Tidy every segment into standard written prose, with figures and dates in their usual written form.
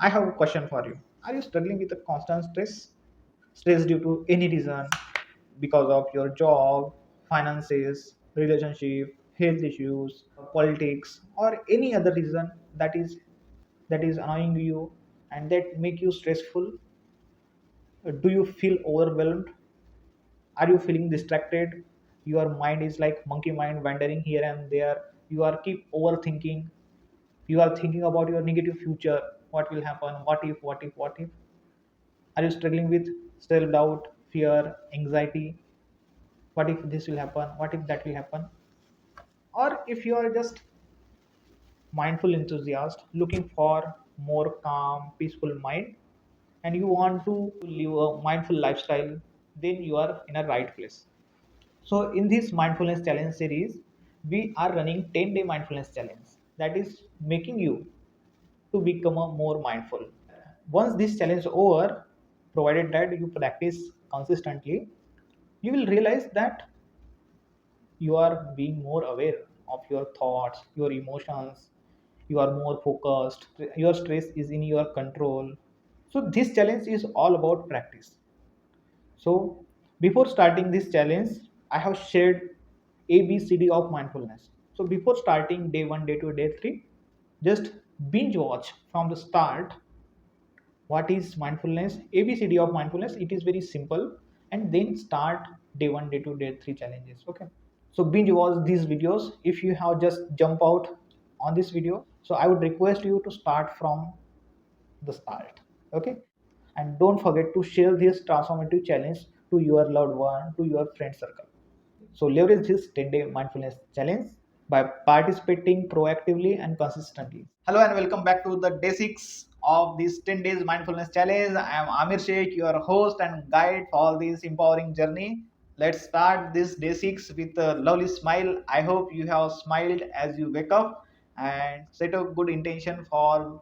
I have a question for you. Are you struggling with a constant stress? Stress due to any reason, because of your job, finances, relationship, health issues, politics, or any other reason that is annoying you and that make you stressful? Do you feel overwhelmed? Are you feeling distracted? Your mind is like monkey mind wandering here and there. You are keep overthinking. You are thinking about your negative future. What will happen? What if? Are you struggling with self doubt, fear, anxiety? What if this will happen? What if that will happen? Or if you are just mindful enthusiast looking for more calm, peaceful mind, and you want to live a mindful lifestyle, then you are in a right place. So in this mindfulness challenge series, we are running 10-day mindfulness challenge that is making you to become a more mindful. Once this challenge is over, provided that you practice consistently, you will realize that you are being more aware of your thoughts, your emotions, you are more focused, your stress is in your control. So this challenge is all about practice. So before starting this challenge, I have shared ABCD of mindfulness. So before starting day 1, day 2, day 3, just binge watch from the start. What is mindfulness? ABCD of mindfulness, it is very simple. And then start day 1, day 2, day 3 challenges. Okay. So binge watch these videos. If you have just jump out on this video, so I would request you to start from the start. Okay. And don't forget to share this transformative challenge to your loved one, to your friend circle. So leverage this 10-day mindfulness challenge by participating proactively and consistently. Hello and welcome back to the day 6 of this 10 days mindfulness challenge. I am Amir Shekh, your host and guide for all this empowering journey. Let's start this day 6 with a lovely smile. I hope you have smiled as you wake up and set a good intention for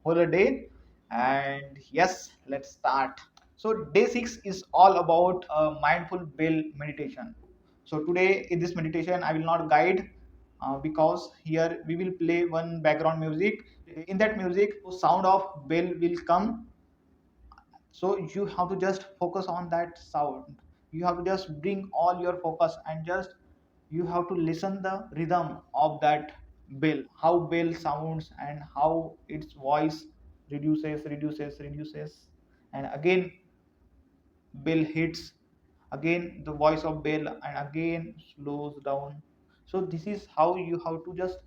whole day. And yes, let's start. So day 6 is all about mindful bell meditation. So today in this meditation I will not guide, because here we will play one background music. In that music sound of bell will come, so you have to just focus on that sound. You have to just bring all your focus and just you have to listen the rhythm of that bell, how bell sounds and how its voice reduces, and again bell hits, again the voice of bell, and again slows down. So this is how you have to just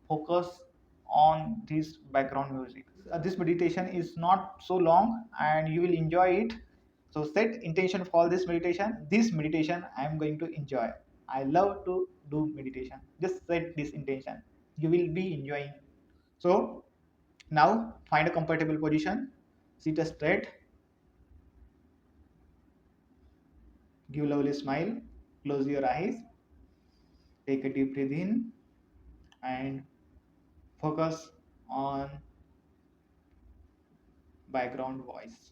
focus on this background music. This meditation is not so long and you will enjoy it. So set intention for this meditation. This meditation I am going to enjoy. I love to do meditation. Just set this intention, you will be enjoying. So now find a comfortable position, sit straight, give a lovely smile, close your eyes, take a deep breath in, and focus on background voice.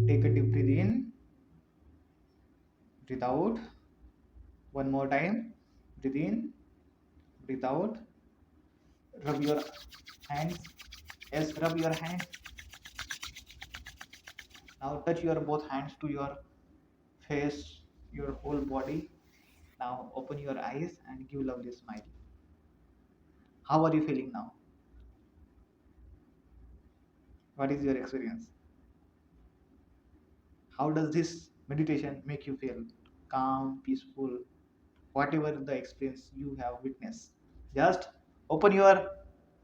Take a deep breath in, breathe out. One more time. Breathe in, breathe out. Rub your hands. Yes, rub your hands. Now touch your both hands to your face, your whole body. Now open your eyes and give lovely smile. How are you feeling now? What is your experience? How does this meditation make you feel? Calm, peaceful, whatever the experience you have witnessed. Just open your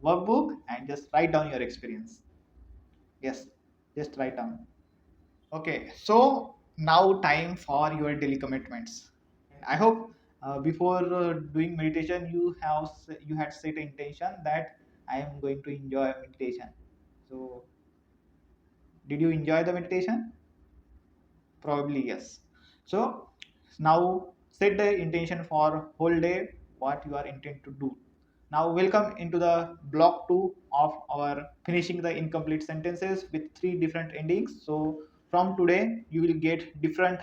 workbook and just write down your experience. Yes, just write down. Okay, so now time for your daily commitments. I hope before doing meditation, you had set an intention that I am going to enjoy meditation. So, did you enjoy the meditation? Probably yes. So now set the intention for whole day what you are intent to do. Now welcome into the block 2 of our finishing the incomplete sentences with three different endings. So from today you will get different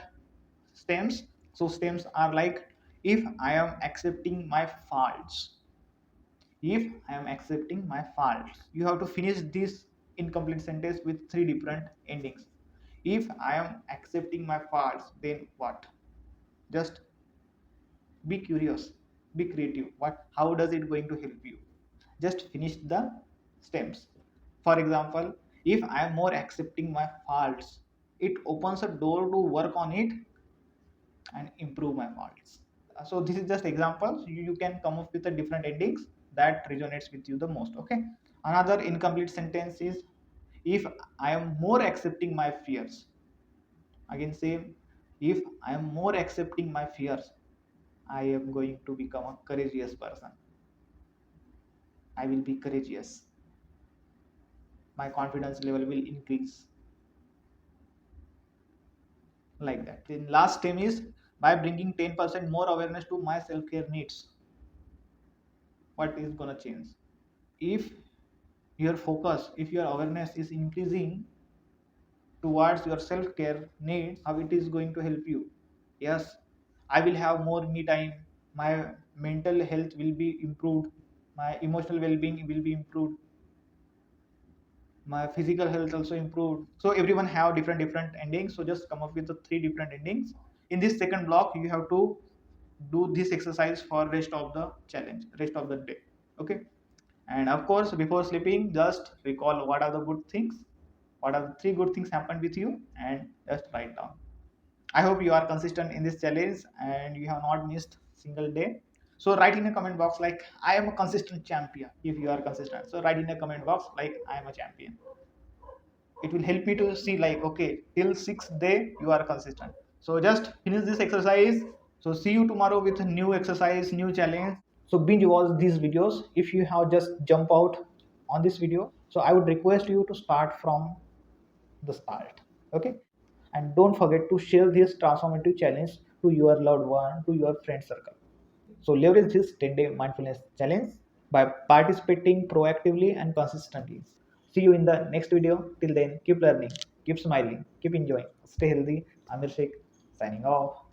stems. So stems are like if I am accepting my faults. If I am accepting my faults, you have to finish this incomplete sentence with three different endings. If I am accepting my faults, then what? Just be curious, be creative. What? How does it going to help you? Just finish the stems. For example, if I am more accepting my faults, it opens a door to work on it and improve my faults. So this is just examples. You can come up with a different endings that resonates with you the most. Okay. Another incomplete sentence is if I am more accepting my fears. Again same. If I am more accepting my fears, I am going to become a courageous person. I will be courageous. My confidence level will increase like that. Then last theme is by bringing 10% more awareness to my self-care needs. What is gonna change? If your focus, if your awareness is increasing towards your self-care needs, how it is going to help you? Yes, I will have more me time, my mental health will be improved, my emotional well-being will be improved, my physical health also improved. So everyone have different endings, so just come up with the three different endings. In this second block you have to do this exercise for rest of the challenge, rest of the day. Okay. And of course before sleeping just recall what are the good things, what are the three good things happened with you, and just write down. I hope you are consistent in this challenge and you have not missed single day. So write in a comment box like I am a consistent champion if you are consistent. So write in a comment box like I am a champion. It will help me to see like okay till sixth day you are consistent. So just finish this exercise. So see you tomorrow with a new exercise, new challenge. So binge watch these videos. If you have just jump out on this video, so I would request you to start from the start. Okay. And don't forget to share this transformative challenge to your loved one, to your friend circle. So leverage this 10-day mindfulness challenge by participating proactively and consistently. See you in the next video. Till then, keep learning, keep smiling, keep enjoying. Stay healthy. Amir Shekh signing off.